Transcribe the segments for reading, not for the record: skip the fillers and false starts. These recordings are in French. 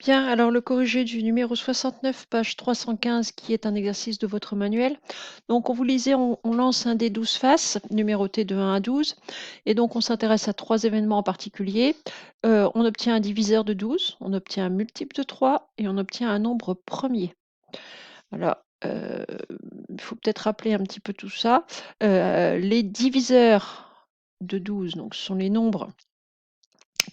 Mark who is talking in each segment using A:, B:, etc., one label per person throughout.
A: Bien, alors le corrigé du numéro 69, page 315, qui est un exercice de votre manuel. Donc, on vous lisait, on lance un dé 12 faces, numéroté de 1 à 12, et donc on s'intéresse à 3 événements en particulier. On obtient un diviseur de 12, on obtient un multiple de 3, et on obtient un nombre premier. Alors, il faut peut-être rappeler un petit peu tout ça. Les diviseurs de 12, donc ce sont les nombres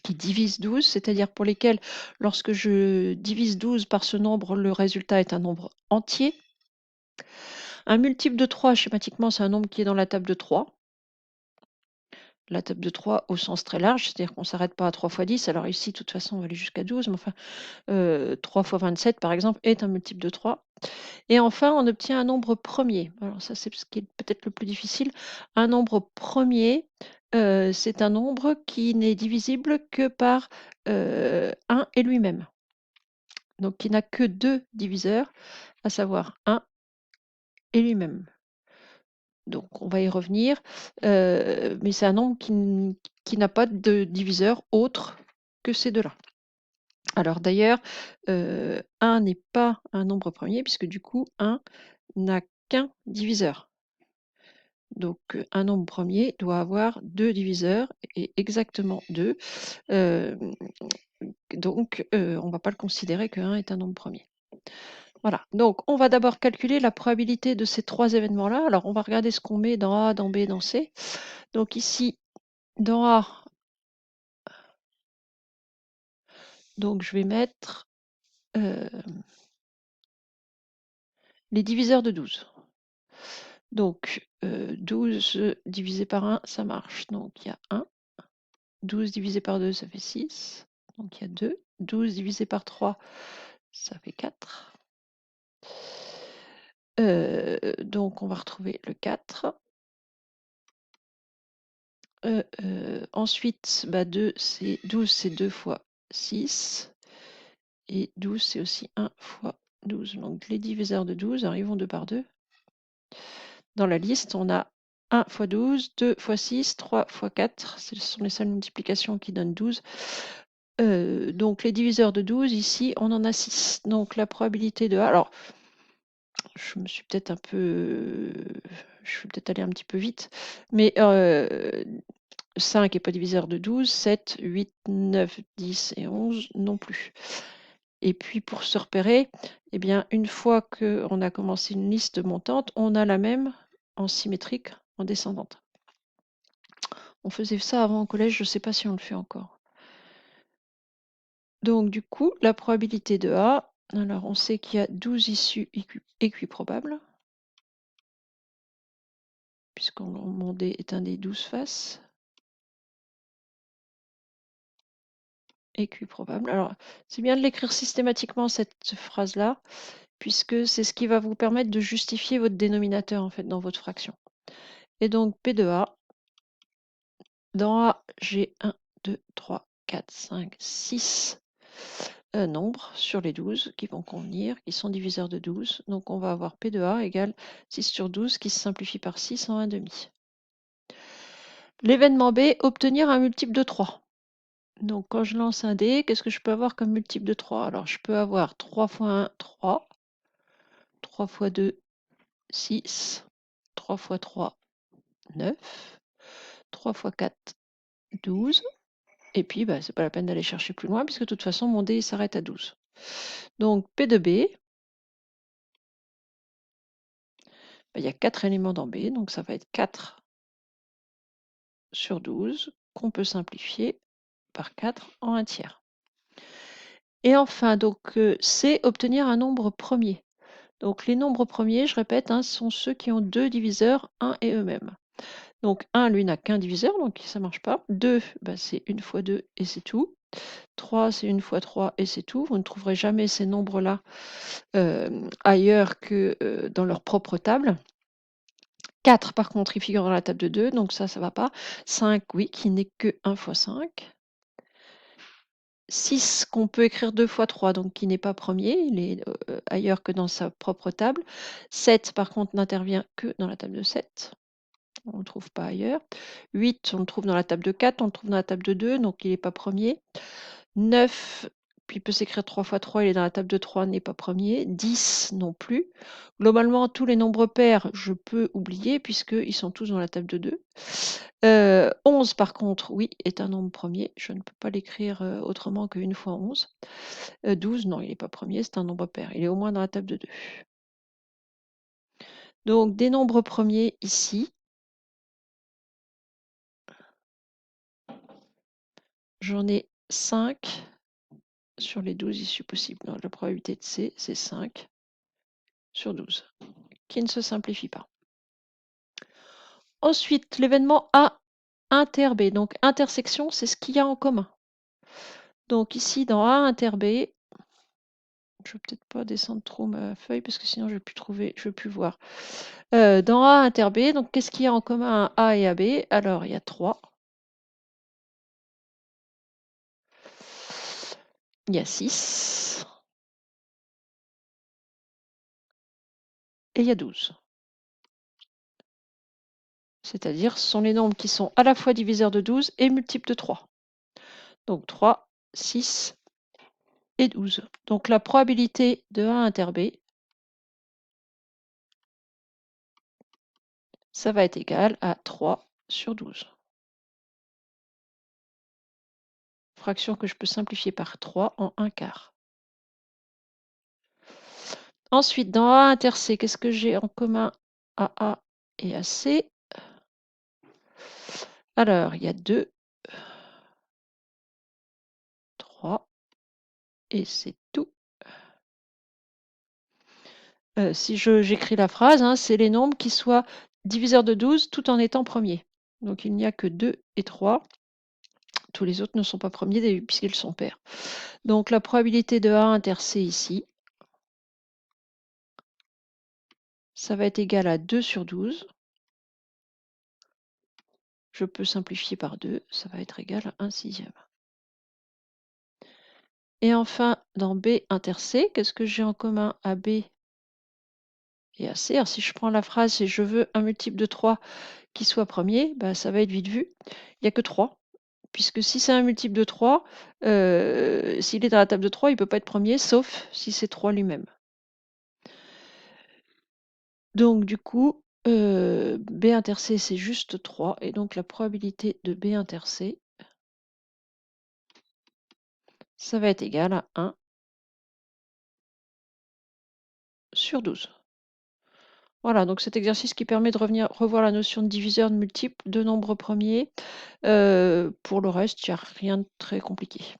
A: qui divisent 12, c'est-à-dire pour lesquels, lorsque je divise 12 par ce nombre, le résultat est un nombre entier. Un multiple de 3, schématiquement, c'est un nombre qui est dans la table de 3. La table de 3 au sens très large, c'est-à-dire qu'on ne s'arrête pas à 3 fois 10. Alors ici, de toute façon, on va aller jusqu'à 12, mais enfin, 3 fois 27, par exemple, est un multiple de 3. Et enfin, on obtient un nombre premier. Alors ça, c'est ce qui est peut-être le plus difficile. Un nombre premier, c'est un nombre qui n'est divisible que par 1 et lui-même. Donc qui n'a que 2 diviseurs, à savoir 1 et lui-même. Donc on va y revenir, mais c'est un nombre qui n'a pas de diviseur autre que ces deux-là. Alors d'ailleurs, 1 n'est pas un nombre premier puisque du coup 1 n'a qu'un diviseur. Donc un nombre premier doit avoir 2 diviseurs et exactement 2. Donc on ne va pas le considérer que 1 est un nombre premier. Voilà, donc on va d'abord calculer la probabilité de ces 3 événements-là. Alors on va regarder ce qu'on met dans A, dans B, dans C. Donc ici, dans A, donc je vais mettre les diviseurs de 12. Donc 12 divisé par 1, ça marche. Donc il y a 1. 12 divisé par 2, ça fait 6. Donc il y a 2. 12 divisé par 3, ça fait 4. Donc on va retrouver le 4. Ensuite, 12, c'est 2 fois 6. Et 12, c'est aussi 1 fois 12. Donc les diviseurs de 12 arrivent en 2 par 2. Dans la liste, on a 1 fois 12, 2 fois 6, 3 fois 4. Ce sont les seules multiplications qui donnent 12. Donc les diviseurs de 12, ici, on en a 6. Donc la probabilité de A... Alors, je me suis peut-être un peu... Je vais peut-être aller un petit peu vite. Mais 5 n'est pas diviseur de 12, 7, 8, 9, 10 et 11 non plus. Et puis pour se repérer, eh bien, une fois qu'on a commencé une liste montante, on a la même en symétrique, en descendante. On faisait ça avant au collège, je ne sais pas si on le fait encore. Donc du coup, la probabilité de A, alors on sait qu'il y a 12 issues équiprobables, puisqu'on mon dé est un des 12 faces. Équiprobable. Alors, c'est bien de l'écrire systématiquement, cette phrase-là, puisque c'est ce qui va vous permettre de justifier votre dénominateur, en fait, dans votre fraction. Et donc, P de A, dans A, j'ai 1, 2, 3, 4, 5, 6 nombres sur les 12 qui vont convenir, qui sont diviseurs de 12. Donc, on va avoir P de A égale 6 sur 12 qui se simplifie par 6 en 1,5. L'événement B, obtenir un multiple de 3. Donc, quand je lance un dé, qu'est-ce que je peux avoir comme multiple de 3? Alors, je peux avoir 3 fois 1, 3. 3 fois 2, 6. 3 fois 3, 9. 3 fois 4, 12. Et puis, c'est pas la peine d'aller chercher plus loin, puisque de toute façon, mon dé s'arrête à 12. Donc, P de B, il y a 4 éléments dans B, donc ça va être 4 sur 12, qu'on peut simplifier par 4 en 1 tiers. Et enfin, donc, C, obtenir un nombre premier. Donc, les nombres premiers, je répète, sont ceux qui ont 2 diviseurs, 1 et eux-mêmes. Donc 1, lui, n'a qu'un diviseur, donc ça ne marche pas. 2, c'est 1 fois 2 et c'est tout. 3, c'est 1 fois 3 et c'est tout. Vous ne trouverez jamais ces nombres-là ailleurs que dans leur propre table. 4, par contre, il figure dans la table de 2, donc ça ne va pas. 5, oui, qui n'est que 1 fois 5. 6, qu'on peut écrire 2 fois 3, donc qui n'est pas premier, il est ailleurs que dans sa propre table. 7, par contre, n'intervient que dans la table de 7. On ne le trouve pas ailleurs. 8, on le trouve dans la table de 4, on le trouve dans la table de 2, donc il n'est pas premier. 9, puis il peut s'écrire 3 fois 3, il est dans la table de 3, n'est pas premier. 10 non plus. Globalement, tous les nombres pairs, je peux oublier puisqu'ils sont tous dans la table de 2. 11 par contre, oui, est un nombre premier. Je ne peux pas l'écrire autrement que 1 fois 11. 12, non, il n'est pas premier, c'est un nombre pair. Il est au moins dans la table de 2. Donc des nombres premiers ici. J'en ai 5 sur les 12 issues possibles. Donc la probabilité de C, c'est 5 sur 12, qui ne se simplifie pas. Ensuite, l'événement A inter B. Donc intersection, c'est ce qu'il y a en commun. Donc ici, dans A inter B, je ne vais peut-être pas descendre trop ma feuille parce que sinon je ne vais plus voir. Dans A inter B, donc qu'est-ce qu'il y a en commun à A et à B? Alors, il y a 3. Il y a 6. Et il y a 12. C'est-à-dire, ce sont les nombres qui sont à la fois diviseurs de 12 et multiples de 3. Donc 3, 6 et 12. Donc la probabilité de A inter B, ça va être égal à 3 sur 12. Fraction que je peux simplifier par 3 en 1 quart. Ensuite, dans A inter C, qu'est-ce que j'ai en commun à A et à C? Alors, il y a 2, 3, et c'est tout. Si j'écris la phrase, hein, c'est les nombres qui soient diviseurs de 12 tout en étant premiers. Donc il n'y a que 2 et 3. Tous les autres ne sont pas premiers puisqu'ils sont pairs. Donc la probabilité de A inter C ici, ça va être égal à 2 sur 12. Je peux simplifier par 2, ça va être égal à 1 sixième. Et enfin, dans B inter C, qu'est-ce que j'ai en commun à B et à C? Alors si je prends la phrase et je veux un multiple de 3 qui soit premier, bah, ça va être vite vu. Il n'y a que 3. Puisque si c'est un multiple de 3, s'il est dans la table de 3, il ne peut pas être premier, sauf si c'est 3 lui-même. Donc du coup, B inter C, c'est juste 3, et donc la probabilité de B inter C, ça va être égal à 1 sur 12. Voilà, donc cet exercice qui permet de revoir la notion de diviseur, de multiple, de nombre premier. Pour le reste, il n'y a rien de très compliqué.